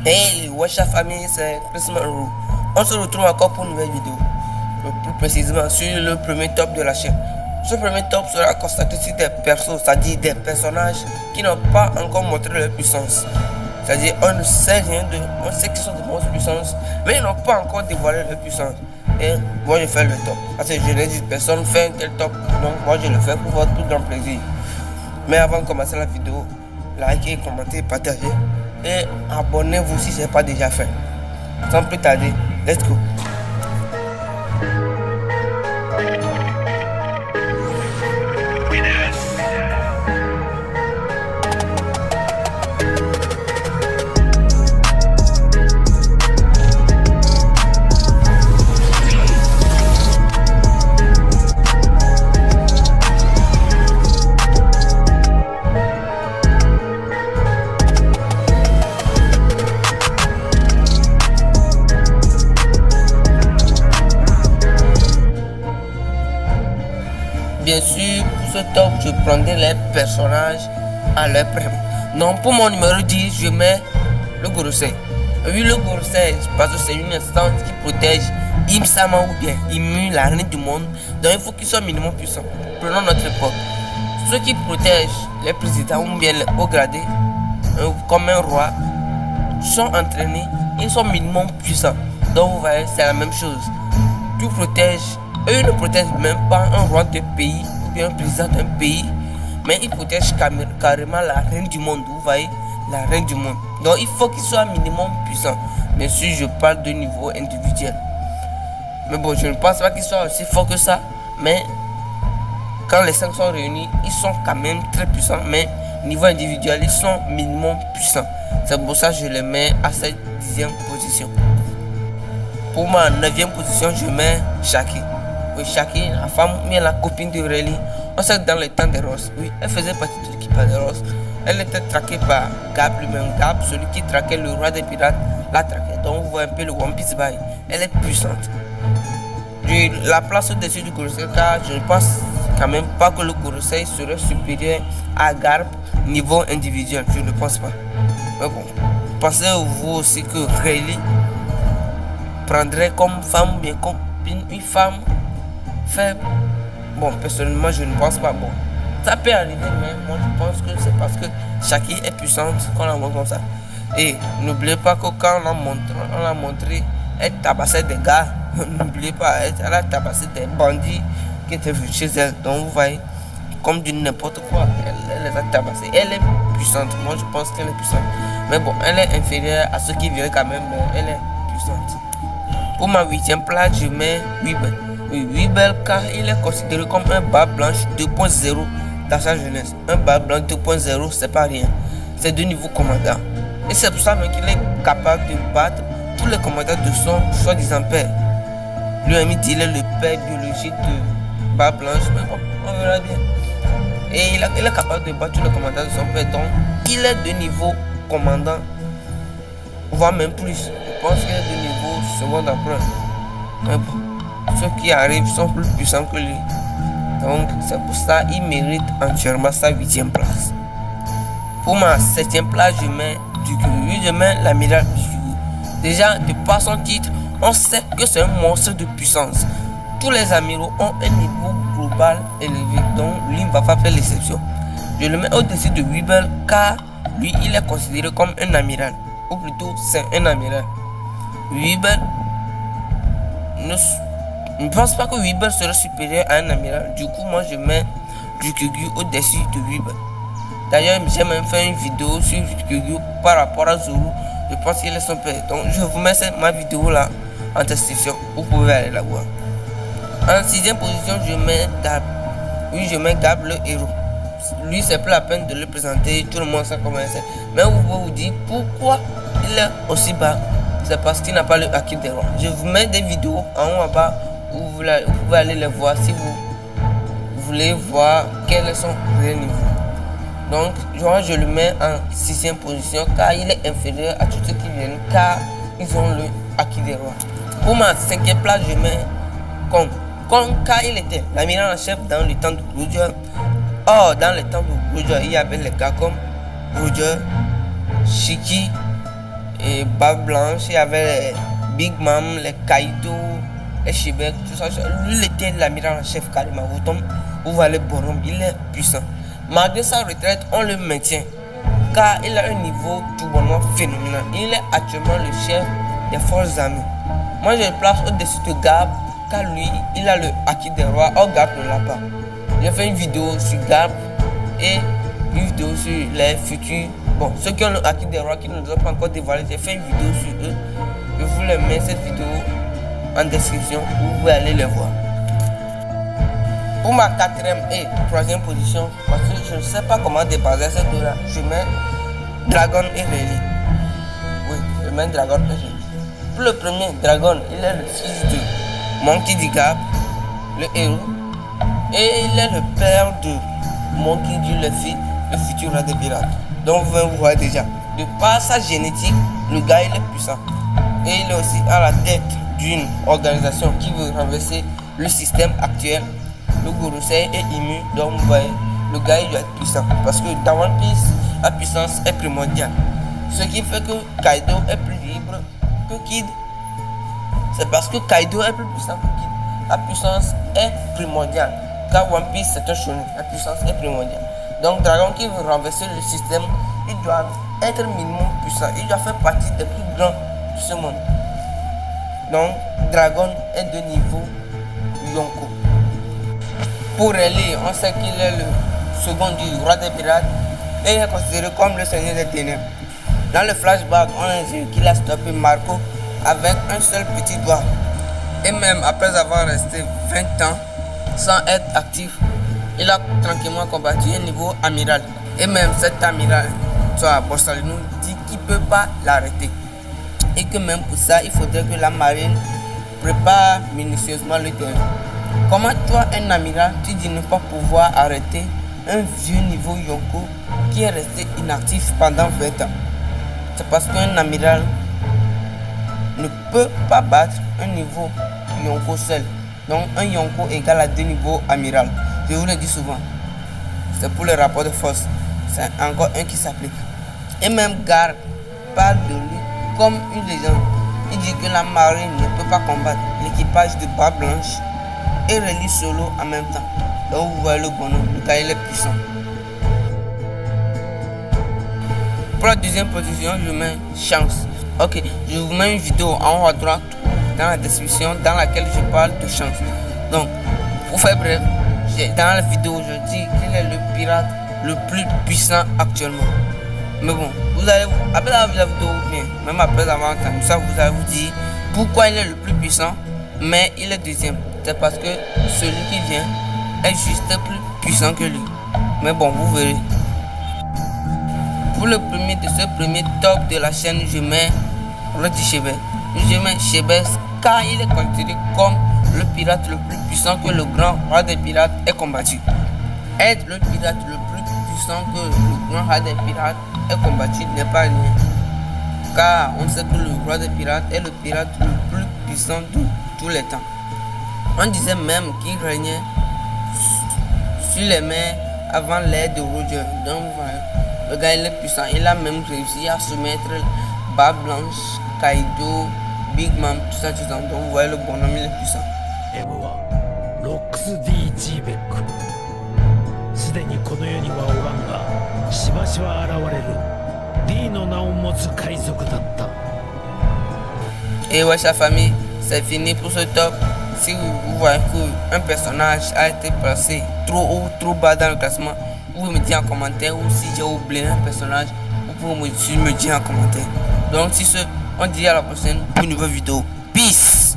Hey, wesh la famille, c'est Chris Monroe. On se retrouve encore pour une nouvelle vidéo. Plus précisément sur le premier top de la chaîne. Ce premier top sera constaté sur des persos, c'est-à-dire des personnages qui n'ont pas encore montré leur puissance. C'est-à-dire on ne sait rien d'eux, on sait qu'ils sont de grosses puissances, mais ils n'ont pas encore dévoilé leur puissance. Et moi je fais le top. Parce que je n'ai dit personne fait un tel top, donc moi je le fais pour votre plus grand plaisir. Mais avant de commencer la vidéo, likez, commentez, partagez et abonnez-vous si ce n'est pas déjà fait. Sans plus tarder, let's go. Bien sûr, pour ce top, je prendrai les personnages à leur prime. Donc, pour mon numéro 10, je mets le Gorosei. Oui, le Gorosei, parce que c'est une instance qui protège Im-sama ou bien Imu, la reine du monde. Donc, il faut qu'il soit minimum puissant. Prenons notre époque. Ceux qui protègent les présidents ou bien les hauts gradés, comme un roi, sont entraînés et sont minimum puissants. Donc, vous voyez, c'est la même chose. Tu protèges. Eux ne protègent même pas un roi d'un pays ou bien un président d'un pays, mais ils protègent carrément la reine du monde. Vous voyez, la reine du monde. Donc il faut qu'ils soient minimum puissants. Bien sûr, je parle de niveau individuel. Mais bon, je ne pense pas qu'ils soient aussi forts que ça. Mais quand les 5 sont réunis, ils sont quand même très puissants. Mais niveau individuel, ils sont minimum puissants. C'est pour ça que je les mets à cette 10e position. Pour ma 9e position, je mets Shaki. Oui, Shaki, la femme, mais la copine de Rayleigh. On sait que dans le temps des Ross, oui, elle faisait partie de l'équipe des Ross. Elle était traquée par Gab lui-même. Gab, celui qui traquait le roi des pirates, la traquait. Donc vous voyez un peu le One Piece Bye. Elle est puissante. Je la place au-dessus du Gorosei car je ne pense quand même pas que le Gorosei serait supérieur à Garp niveau individuel. Je ne pense pas. Mais bon, pensez-vous aussi que Rayleigh prendrait comme femme, bien comme une femme faible? Bon, personnellement, je ne pense pas. Bon, ça peut arriver, mais moi je pense que c'est parce que Shaki est puissante qu'on la montre comme ça. Et n'oubliez pas que quand on l'a montré, elle tabassait des gars. N'oubliez pas, elle a tabassé des bandits qui étaient venus chez elle. Donc vous voyez, comme du n'importe quoi, elle les a tabassés. Elle est puissante. Moi je pense qu'elle est puissante. Mais bon, elle est inférieure à ceux qui viennent quand même, mais elle est puissante. Pour ma 8e place, je mets Weebel. Oui, Weebel car il est considéré comme un barbe blanche 2.0 dans sa jeunesse. Un barbe blanche 2.0, c'est pas rien. C'est de niveau commandant. Et c'est pour ça qu'il est capable de battre tous les commandants de son soi-disant père. Lui-même dit qu'il est le père biologique de barbe blanche, mais bon, on verra bien. Et il est capable de battre tous les commandants de son père. Donc, il est de niveau commandant, voire même plus. Je pense qu'il est de niveau second après. Mais bon, ceux qui arrivent sont plus puissants que lui. Donc c'est pour ça qu'il mérite entièrement sa 8e place. Pour ma 7e place, je mets Ryukyu. Je mets l'amiral Ryukyu. Déjà, de par son titre, on sait que c'est un monstre de puissance. Tous les amiraux ont un niveau global élevé, donc lui ne va pas faire l'exception. Je le mets au-dessus de Weebel car lui, il est considéré comme un amiral. Ou plutôt, c'est un amiral. Weebel ne pense pas que Weebel serait supérieur à un amiral. Du coup, moi je mets Ryukyu au-dessus de Weebel. D'ailleurs, j'ai même fait une vidéo sur Ryukyu par rapport à Zoro. Je pense qu'il est son père. Donc, je vous mets ma vidéo là en description. Vous pouvez aller la voir. En 6e position, je mets Gab. Oui, je mets Gab le héros. Lui, c'est plus la peine de le présenter. Tout le monde sait comment c'est. Mais vous pouvez vous dire pourquoi il est aussi bas. C'est parce qu'il n'a pas le acquis des rois. Je vous mets des vidéos en haut en bas où vous pouvez aller les voir si vous voulez voir quel est son réel niveau. Donc, je le mets en 6e position car il est inférieur à tous ceux qui viennent car ils ont le acquis des rois. Pour ma 5e place, je mets Kong. Kong car il était l'amiral en chef dans le temps de Roger. Or, dans le temps de Roger, il y avait les gars comme Roger, Shiki, et et Barbe Blanche, il y avait les Big Mom, les Kaido, les Shibek, tout ça. Lui, il était l'amiral en chef carrément. Vous voyez le bonhomme, il est puissant. Malgré sa retraite, on le maintient car il a un niveau tout bonnement phénoménal. Il est actuellement le chef des forces armées. Moi, je le place au-dessus de Garp car lui, il a le Haki des rois. Or, Garp ne l'a pas. J'ai fait une vidéo sur Garp et une vidéo sur les futurs. Bon, ceux qui ont le Haki des rois qui ne nous ont pas encore dévoilé, j'ai fait une vidéo sur eux. Je vous les mets cette vidéo en description, vous pouvez aller les voir. Pour ma 4e et 3e position, parce que je ne sais pas comment dépasser ces deux-là, je mets Dragon et Rayleigh. Oui, je mets Dragon et Rayleigh. Pour le premier, Dragon, il est le fils de Monkey D. Garp, le héros. Et il est le père de Monkey D. Luffy, le futur roi des pirates. Donc vous voyez déjà, de par sa génétique, le gars il est puissant. Et il est aussi à la tête d'une organisation qui veut renverser le système actuel. Le Gorosei est immu, donc vous voyez, le gars il doit être puissant. Parce que dans One Piece, la puissance est primordiale. Ce qui fait que Kaido est plus libre que Kid. C'est parce que Kaido est plus puissant que Kid. La puissance est primordiale. Car One Piece c'est un shonen, la puissance est primordiale. Donc Dragon qui veut renverser le système, il doit être minimum puissant. Il doit faire partie des plus grands de ce monde. Donc Dragon est de niveau Yonko. Pour Rayleigh, on sait qu'il est le second du roi des pirates et il est considéré comme le seigneur des ténèbres. Dans le flashback, on a vu qu'il a stoppé Marco avec un seul petit doigt. Et même après avoir resté 20 ans sans être actif, il a tranquillement combattu un niveau amiral. Et même cet amiral, soit Borsalino, dit qu'il ne peut pas l'arrêter. Et que même pour ça, il faudrait que la marine prépare minutieusement le terrain. Comment toi, un amiral, tu dis ne pas pouvoir arrêter un vieux niveau Yonko qui est resté inactif pendant 20 ans? C'est parce qu'un amiral ne peut pas battre un niveau Yonko seul. Donc un Yonko égale à 2 niveaux amiral. Je vous le dis souvent. C'est pour le rapport de force. C'est encore un qui s'applique. Et même Garp parle de lui comme une légende. Il dit que la marine ne peut pas combattre l'équipage de Barbe Blanche et Rayleigh solo en même temps. Donc vous voyez le bonhomme, le gars il est puissant. Pour la 2e position, je mets Shanks. Ok, je vous mets une vidéo en haut à droite dans la description dans laquelle je parle de Shanks. Donc, pour faire bref, dans la vidéo je dis qu'il est le pirate le plus puissant actuellement. Mais bon, vous allez, après avoir vu la vidéo, bien, même après avoir entendu ça, vous allez vous dire pourquoi il est le plus puissant, mais il est deuxième. C'est parce que celui qui vient est juste plus puissant que lui. Mais bon, vous verrez. Pour le premier de ce premier top de la chaîne, je mets Roddy Shebes. Je mets Shebes car il est considéré comme le pirate le plus puissant que le grand roi des pirates ait combattu. Être le pirate le plus puissant que le grand roi des pirates ait combattu n'est pas rien. Car on sait que le roi des pirates est le pirate le plus puissant de tous les temps. On disait même qu'il régnait sur les mers avant l'ère de Roger. Donc voilà, le gars il est puissant. Il a même réussi à soumettre Barbe Blanche, Kaido, Big Mom, tout ça. Donc vous voyez le bonhomme il est puissant. M1 ロックス D ジーベックすでにこの世にはおらんがしばしば現れる D の名を持つ海賊だった。 Et ouais, sa famille, c'est fini pour ce top. Si vous voyez qu'un personnage a été placé trop haut, trop bas dans le classement, vous pouvez me dire en commentaire. Ou si j'ai oublié un personnage, vous pouvez me dire en commentaire. Donc, si ce, on dit à la prochaine pour une nouvelle vidéo. Peace!